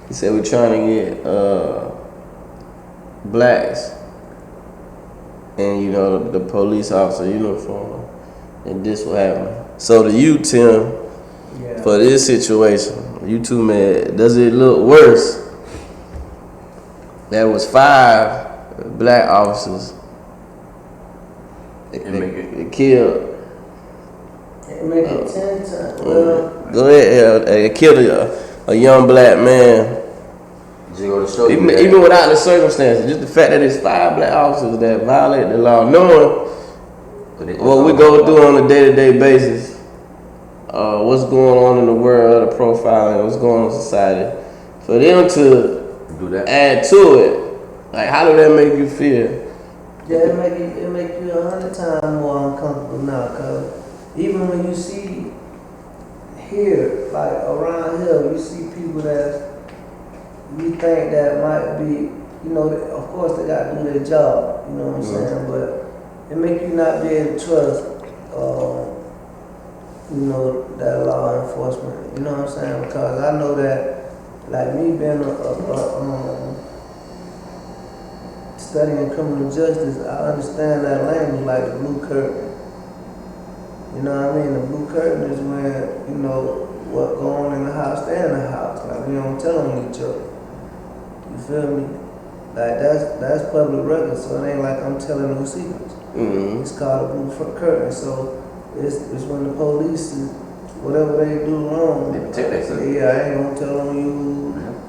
he said we're trying to get blacks and the police officer uniform, and this will happen. So to you, Tim, for this situation, you two man, does it look worse? There was 5 black officers that killed. It make it 10 times. Go ahead. They killed a young black man. Even without the circumstances, just the fact that it's 5 black officers that violate the law, knowing what we go through on a day-to-day basis, what's going on in the world, the profiling, what's going on in society, for them to do that, add to it, like how do that make you feel? Yeah, it make you 100 times more uncomfortable now, cause even when you see here, like around here, you see people that you think that might be, of course they got to do their job, you know what I'm saying, but it make you not be able to trust, that law enforcement, you know what I'm saying, because I know that, like me being studying criminal justice, I understand that language like the blue curtain. You know what I mean? The blue curtain is when, what go on in the house, stay in the house. Like we don't tell on each other. You feel me? Like that's public record, so it ain't like I'm telling no secrets. It's called a blue curtain. So it's when the police, whatever they do wrong, they protect themselves. Yeah, I ain't gonna tell on you.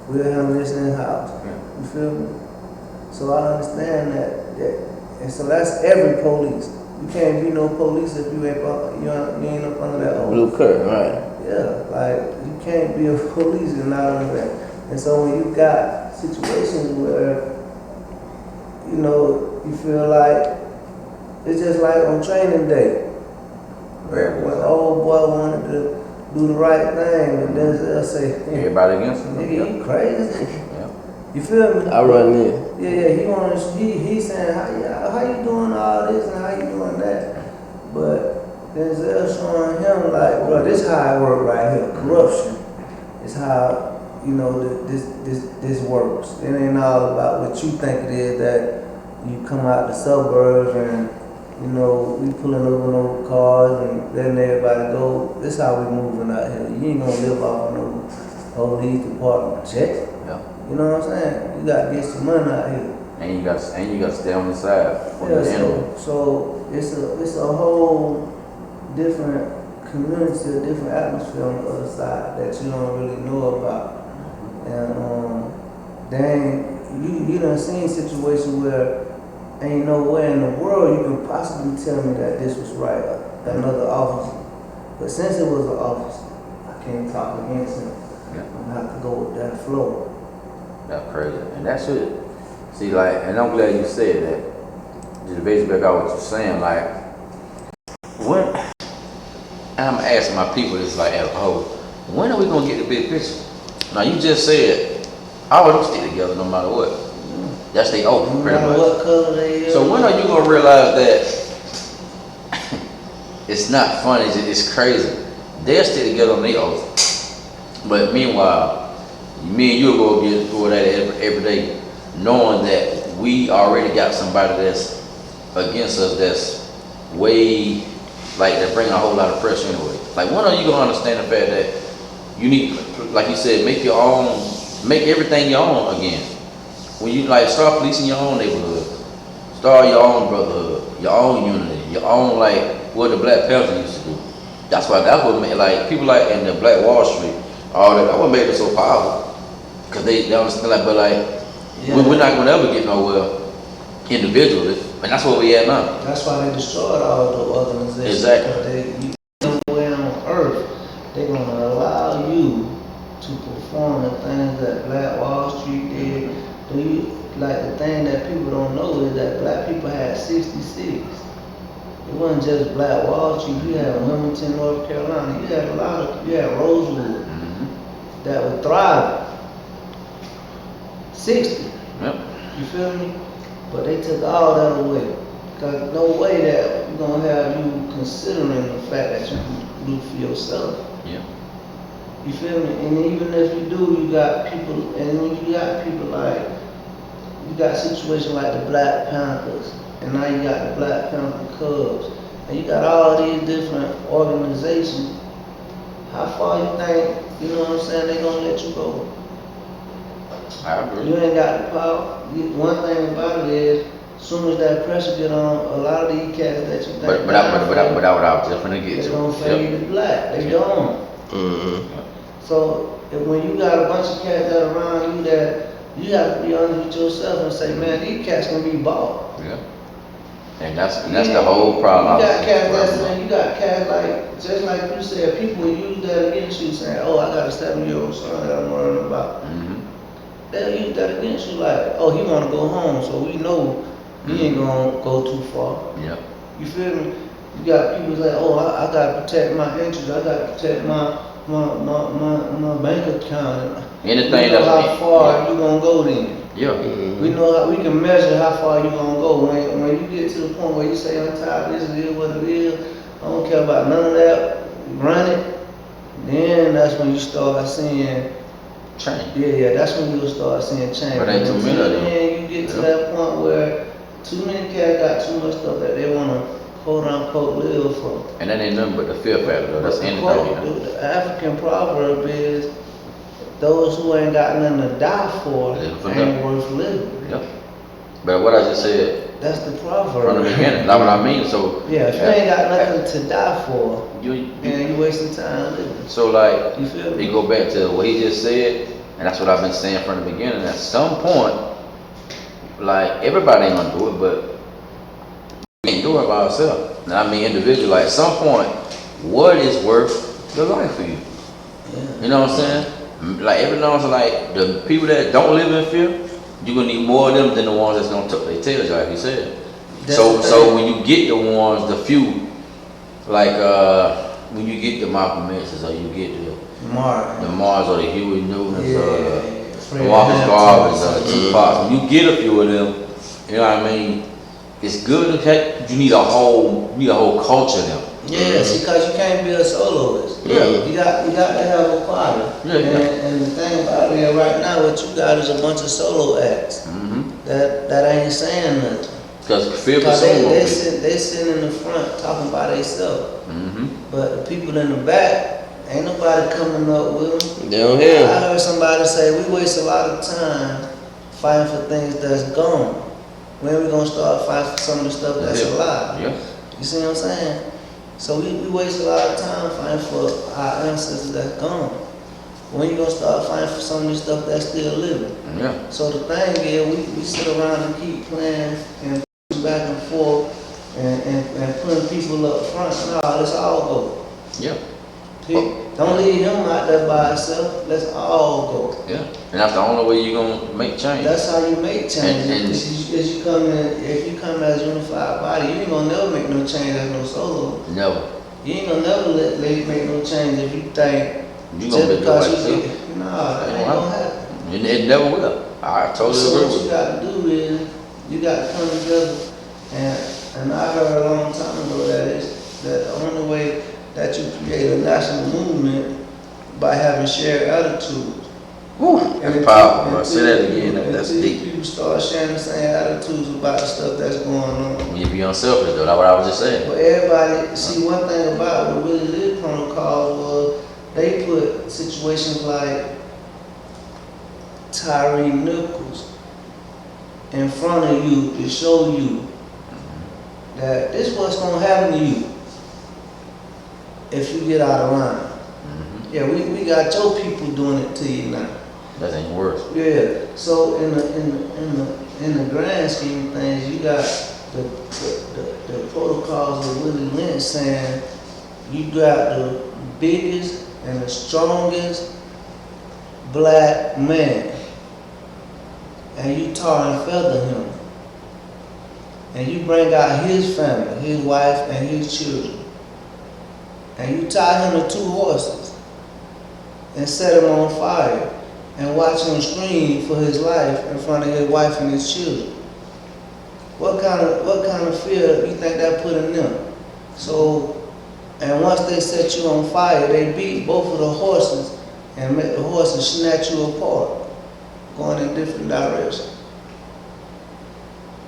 We'll handle this in the house. You feel me? So I understand that, and so that's every police. You can't be no police if you ain't up under that oath. Blue curtain, right? Yeah, like you can't be a police and not under that. And so when you got situations where you feel like it's just like on training day, when old boy wanted to do the right thing, and then they'll say, everybody against him. Nigga, you crazy? You feel me? I run in. Yeah, he's saying, how you doing all this and how you doing that? But Denzel showing him like, bro, this how it work right here. Corruption is how, this works. It ain't all about what you think it is, that you come out the suburbs and, we pulling over no cars and letting everybody go. This how we moving out here. You ain't gonna live off of no police department check. You know what I'm saying? You gotta get some money out here. And you gotta stay on the side. So it's a whole different community, a different atmosphere on the other side that you don't really know about. And you done seen situations where ain't nowhere in the world you can possibly tell me that this was right, another officer. But since it was an officer, I can't talk against him. I'm gonna have to go with that flow. That's crazy. And that's it. See, like, and I'm glad you said that. just basically about what you're saying, like, when, I'm asking my people this, like, as a whole, when are we gonna get the big picture? Now, you just said, all of them stick together no matter what. That's their oath, No pretty matter much. what color they So when are you gonna realize that it's not funny, it's crazy? They'll stick together on their oath. But meanwhile, me and you will go through that every day, knowing that we already got somebody that's against us that's way, like, that bring a whole lot of pressure anyway. Like, when are you gonna understand the fact that you need, like you said, make your own, make everything your own again? When you, like, start policing your own neighborhood, start your own brotherhood, your own unity, your own, like, what the Black Panther used to do. That's what made, like, people like in the Black Wall Street, all that, what made it so powerful. Cause they understand, like, but like, Yeah. we're not gonna ever get nowhere individually, and that's what we at now. That's why they destroyed all the organizations. Exactly. Nowhere on earth, they're gonna allow you to perform the things that Black Wall Street did. Do you, like, the thing that people don't know is that black people had 66. It wasn't just Black Wall Street. You had Wilmington, North Carolina. You had a lot of, you had Rosewood that were thriving. 60. Yep. You feel me? But they took all that away. Cause no way that we're gonna have you considering the fact that you can do for yourself. Yeah. You feel me? And even if you do, you got people, and when you got people like, you got situations like the Black Panthers, and now you got the Black Panther Cubs, and you got all these different organizations. How far you think, you know what I'm saying, they gonna let you go? I agree. You ain't got the power. One thing about it is, as soon as that pressure get on, a lot of these cats that you think But what I was just gonna get they to. gonna fade to black. They gone. So when you got a bunch of cats that around you that you have to be honest with yourself and say, man, these cats can be bought. Yeah. And that's the whole problem. You got cats that's saying, you got cats like, just like you said, people will use that against you saying, oh, I got a 7-year-old son that I'm worrying about. They'll use that against you like, oh, he wanna go home, so we know he ain't gonna go too far. Yeah. You feel me? You got people say, oh, I gotta protect my interests, I gotta protect my bank account. Anything we know that's how far you gonna go then. Yeah. We know how we can measure how far you gonna go. When you get to the point where you say, I'm tired, this is what it is, I don't care about none of that, run it, then that's when you start seeing change. Yeah, that's when you'll start seeing change. But ain't too many of them. Then you get to that point where too many cats got too much stuff that they wanna quote unquote live for. And that ain't nothing but the fear factor though. That's anything. The African proverb is those who ain't got nothing to die for ain't worth living. Yep. But what I just said, that's the proverb. From the beginning, that's what I mean. So yeah, if you ain't got nothing to die for, you wasting time living. So like, you feel me? You go back to what he just said, and that's what I've been saying from the beginning. At some point, like, everybody ain't gonna do it, but we can't do it by ourselves. And I mean individually. Like, at some point, what is worth the life for you? Yeah. You know what I'm saying? Like, every now and then, like, the people that don't live in fear, you're gonna need more of them than the ones that's gonna tuck their tails, like he said. So when you get the ones, the few, like when you get the Malcolm X's or you get the Mars or the Huey Newtons the Marcus Garveys or the Tupacs, when you get a few of them, you know what I mean? It's good to have, you need a whole culture of them. Yeah, because you can't be a soloist. Yeah. You got to have a choir. Yeah. And the thing about it right now, what you got is a bunch of solo acts that ain't saying nothing. Because they sit in the front talking by themselves. But the people in the back, ain't nobody coming up with them. They don't hear. I heard somebody say we waste a lot of time fighting for things that's gone. When we gonna start fighting for some of the stuff that's alive? Yeah. You see what I'm saying? So we waste a lot of time fighting for our ancestors that's gone. When you gonna start fighting for some of this stuff that's still living? Yeah. So the thing is, we sit around and keep playing and back and forth and putting people up front. No, let's all go. Yeah. Don't leave him out there by himself. Let's all go. Yeah, and that's the only way you're gonna make change. That's how you make change. And If you come as a unified body, you ain't gonna never make no change as no solo. never. You ain't gonna never make no change if you think You just gonna because do you it get, nah, that ain't gonna happen. It never will. I totally So agree what with you you. gotta do is you gotta come together, and I heard a long time ago that the only way that you create a national movement by having shared attitudes. Whew, And that's powerful, bro. Say that again. That's until deep. people start sharing the same attitudes about the stuff that's going on. When you be unselfish, though, that's what I was just saying. But everybody, see, one thing about what really lived protocol was they put situations like Tyre Nichols in front of you to show you that this is what's gonna happen to you if you get out of line. Yeah, we got your people doing it to you now. That ain't worse. Yeah. So in the grand scheme of things, you got the protocols of Willie Lynch saying you got the biggest and the strongest black man, and you tar and feather him, and you bring out his family, his wife and his children, and you tie him to 2 horses and set him on fire and watch him scream for his life in front of his wife and his children. What kind of fear you think that put in them? So, and once they set you on fire, they beat both of the horses and make the horses snatch you apart, going in different directions.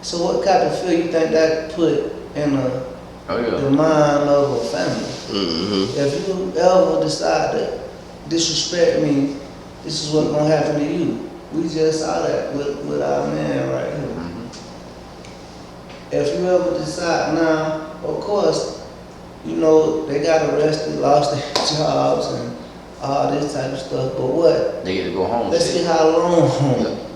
So what type of fear you think that put in the mind of a family? Mm-hmm. If you ever decide to disrespect me, this is what's gonna happen to you. We just saw that with our man right here. If you ever decide now, of course, you know, they got arrested, lost their jobs and all this type of stuff, but what? They get to go home. Let's see how long.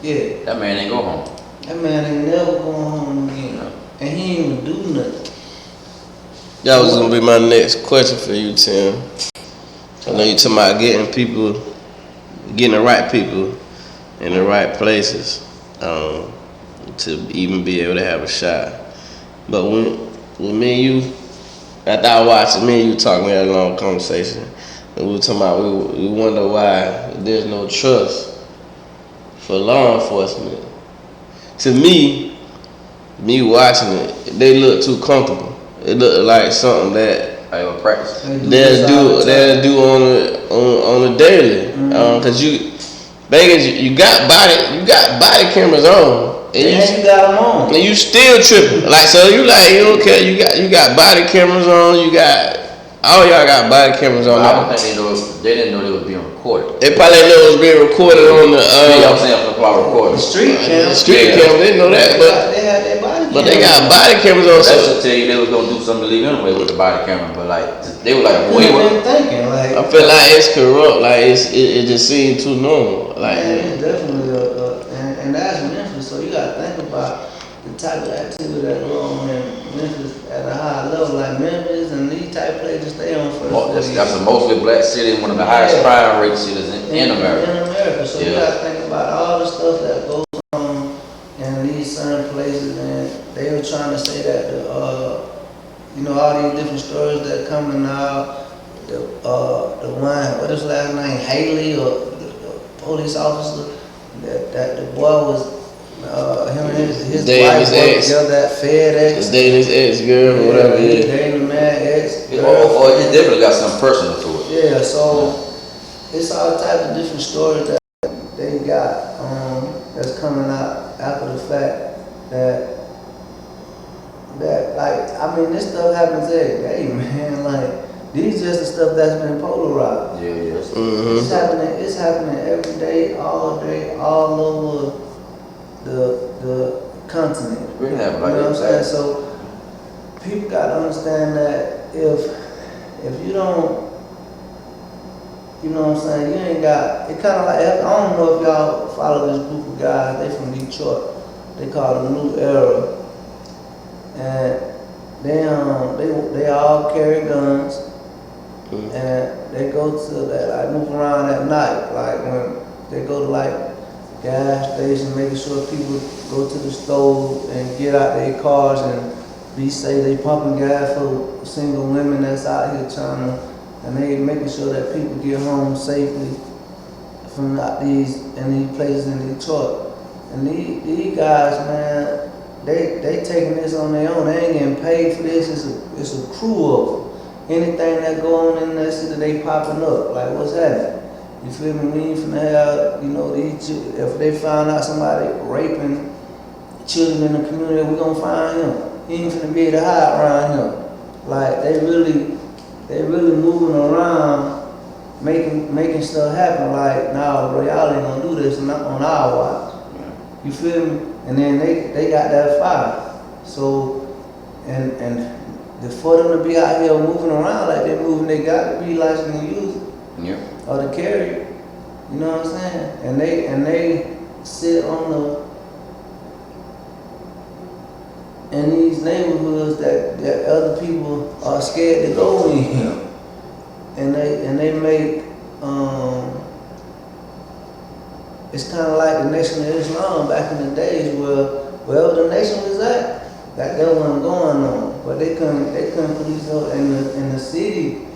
Yeah. That man ain't go home. That man ain't never going home again. And he ain't even do nothing. That was gonna be my next question for you, Tim. I know you talking about getting the right people in the right places to even be able to have a shot. But when me and you, after I watched me and you talking, we had a long conversation, and we were talking about we wonder why there's no trust for law enforcement. To me watching it, they look too comfortable. It looked like something that I will practice. they'll do on a daily. Cause you got body cameras on, and you got them on, and you still tripping. Like, so you don't care. You got body cameras on. All y'all got body cameras on. I don't think they didn't know they was being recorded. They probably didn't know it was being recorded on the I'm saying for the recording. street camera. Street camera. They didn't know that, They had their body cameras. but they got body cameras on. That should tell you they was gonna do something illegal anyway with the body camera. But like they were like, What they thinking? Like, I feel like it's corrupt. Like it just seemed too normal. Like, man, it's definitely and that's Memphis. So you gotta think about the type of activity that go on in Memphis at a high level, like Memphis and these type of places stay on for. that's a mostly black city, one of the highest crime rate cities in America. In America, so you gotta think about all the stuff that goes on in these certain places, and they were trying to say that all these different stories that coming out. The one, what is his last name, Haley, or the police officer, that the boy was, him and his wife worked together at FedEx. His dating his ex-girl or whatever it is. Dating the man ex-girl. Or it definitely got something personal to it. Yeah, so it's all types of different stories that they got that's coming out after the fact that like, I mean, this stuff happens every day, man. Like, these just the stuff that's been polarized. Yeah, yes. Mm-hmm. It's happening every day, all over the continent. Really happen like You know what I'm that. saying? So people gotta understand that if you don't, you know what I'm saying, you ain't got, it kinda like, I don't know if y'all follow this group of guys, they from Detroit. They call it New Era. And they all carry guns, And they go to that, like move around at night, like when they go to like gas station, making sure people go to the stove and get out their cars and be safe. They pumping gas for single women that's out here trying to, and they making sure that people get home safely from these places in Detroit. And these guys, man, they taking this on their own. They ain't getting paid for this. It's a crew of them. Anything that go on in that city, they popping up. Like, what's happening? You feel me? We ain't finna have, if they find out somebody raping children in the community, we gonna find him. He ain't finna be able to hide around him. Like, they really moving around, making stuff happen. Like, nah, bro, y'all ain't gonna do this on our watch. You feel me? And then they got that fire. So, and for them to be out here moving around like they're moving, they got to be licensed to use it. Yeah. Or to carry it. You know what I'm saying? And they sit on in these neighborhoods that other people are scared to go in. And they make it's kind of like the Nation of Islam back in the days where wherever the nation was at, that wasn't going on. But they couldn't police those, and the city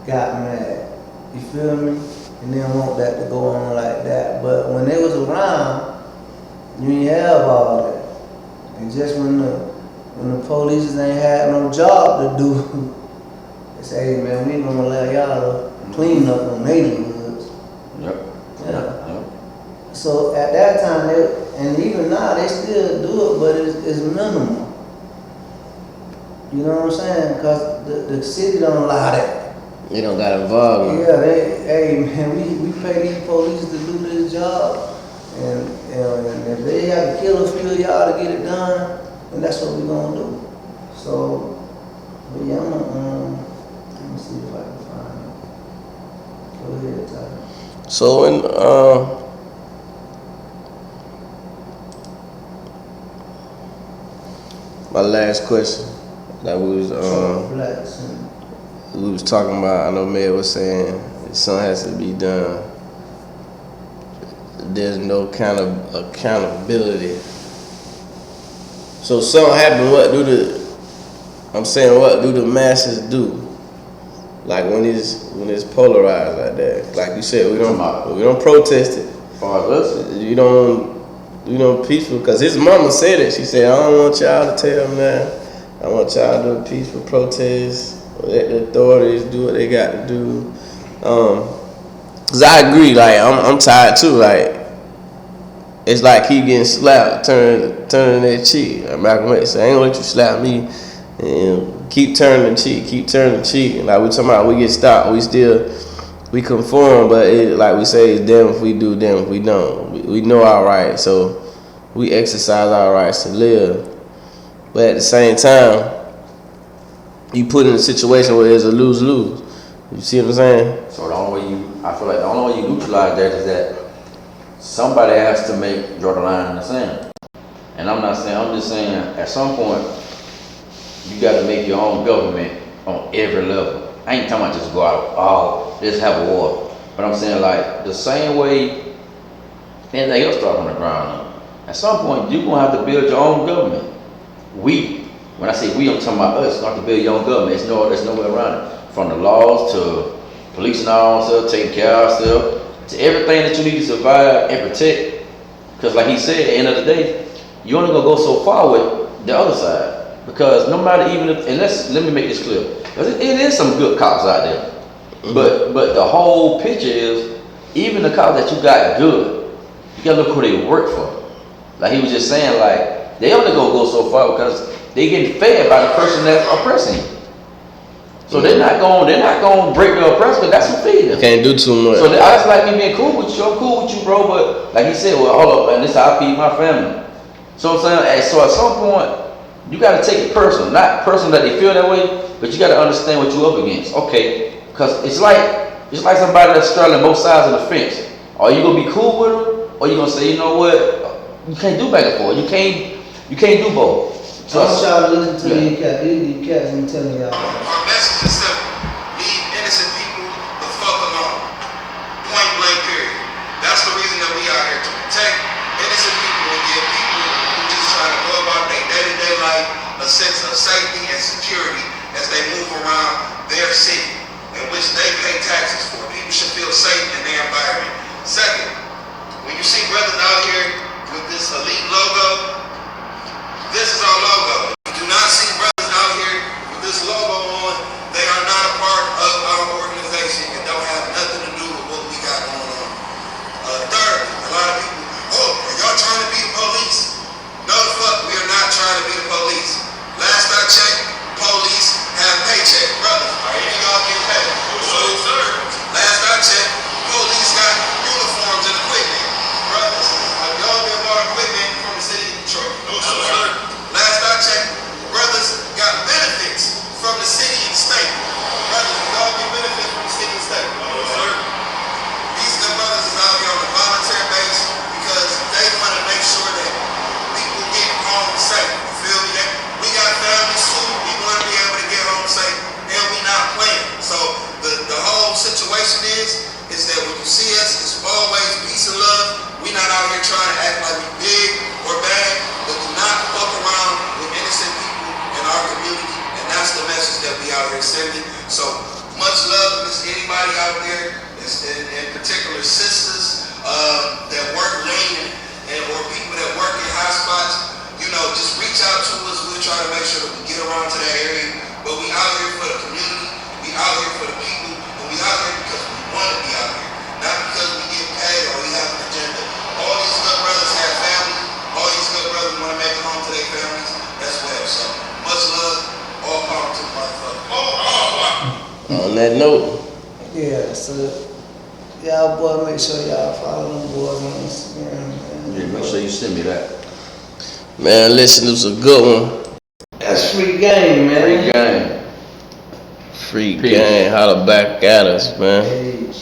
got mad. You feel me? And they didn't want that to go on like that. But when they was around, you didn't have all that. And just when the police ain't had no job to do, they say, hey man, we ain't gonna allow y'all to clean up on neighborhoods. Yep. Yeah. Yep. So at that time, and even now, they still do it, but it's minimal. You know what I'm saying? Because the city don't allow that. You don't got involved. Yeah, hey man, we pay these police to do this job, and if they have to kill a few of y'all to get it done, then that's what we're gonna do. So, but yeah, let me see if I can find it. Go ahead, Tyler. So in my last question, that was we was talking about. I know Mayor was saying something has to be done. There's no kind of accountability. So something happened. What do the masses do? Like when it's polarized like that. Like you said, we don't protest it. As far as us, You don't peaceful. Cause his mama said it. She said, I don't want y'all to tell me that. I want y'all to do a peaceful protest. Let the authorities do what they got to do. Cause I agree. Like I'm tired too. Like it's like keep getting slapped, turning that cheek. Like Malcolm X said, I ain't gonna let you slap me. And keep turning the cheek. And like we talking about, we get stopped. We conform, but like we say, it's damn if we do, damn if we don't. We know our rights, so we exercise our rights to live. But at the same time, you put in a situation where there's a lose-lose. You see what I'm saying? so I feel like the only way you neutralize that is that somebody has to draw the line in the sand. And I'm just saying, at some point, you got to make your own government on every level. I ain't talking about just go out, just have a war. But I'm saying like the same way anything else start from the ground up. At some point, you're going to have to build your own government. When I say we, I'm talking about us, going to have to build your own government. There's no way around it. From the laws to policing our own self, taking care of ourselves, to everything that you need to survive and protect. Because like he said, at the end of the day, you only going to go so far with the other side. Because no matter let me make this clear. Because it is some good cops out there. Mm-hmm. But the whole picture is, even the cops that you got good, you gotta look who they work for. Like he was just saying, like, they only gonna go so far because they getting fed by the person that's oppressing you. So they're not gonna break the oppressor, because that's what feed them. Can't do too much. So that's like me being cool with you. I'm cool with you, bro, but like he said, well, hold up, man, this is how I feed my family. So I'm saying, so at some point, you gotta take it personal, not personal that they feel that way, but you gotta understand what you're up against. Okay, because it's like somebody that's straddling both sides of the fence. Are you gonna be cool with them, or you gonna say, you know what, you can't do back and forth. You can't do both. So I want y'all to listen to these cats. These cats, I'm telling y'all. My message is simple. Leave innocent people a sense of safety and security as they move around their city, in which they pay taxes for. People should feel safe in their environment. Second, when you see brothers out here with this elite logo, this is our logo. If you do not see brothers out here with this logo on, they are not a part of our organization and don't have nothing to do with what we got going on. Third, a lot of people, oh, are y'all trying to be the police? No, the fuck, we are not trying to be the police. Last I checked, police have paycheck. Brothers, are any of y'all getting paid? No, sir. Last I checked, police got uniforms and equipment. Brothers, have y'all been bought equipment from the city of Detroit? No, sir. Last I checked, brothers got benefits from the city and state. Brothers, have y'all get benefits from the city and state? No, sir. These good brothers is out here on a volunteer base because they want to make sure that people get home safe. You feel me? We got families too. We want to be able to get home safe, and we not playing. So the whole situation is that when you see us, it's always peace and love. We not out here trying to act like we big or bad, but do not fuck around with innocent people in our community, and that's the message that we out here sending. So much love to anybody out there, in particular sisters that work lean and or people that work in high spots. You know, just reach out to us. We'll try to make sure that we get around to that area. But we out here for the community, we out here for the people, and we out here because we want to be out here, not because we get paid or we have an agenda. All these good brothers have families. All these good brothers want to make it home to their families as well. So much love, all power to the motherfucker. On that note, Yeah, so y'all boy, make sure y'all follow them boys on Instagram, man. Yeah, make sure you send me that. man, listen, this was a good one. That's free game, man. Free game. Free Peace. game, holla back at us, man. Page.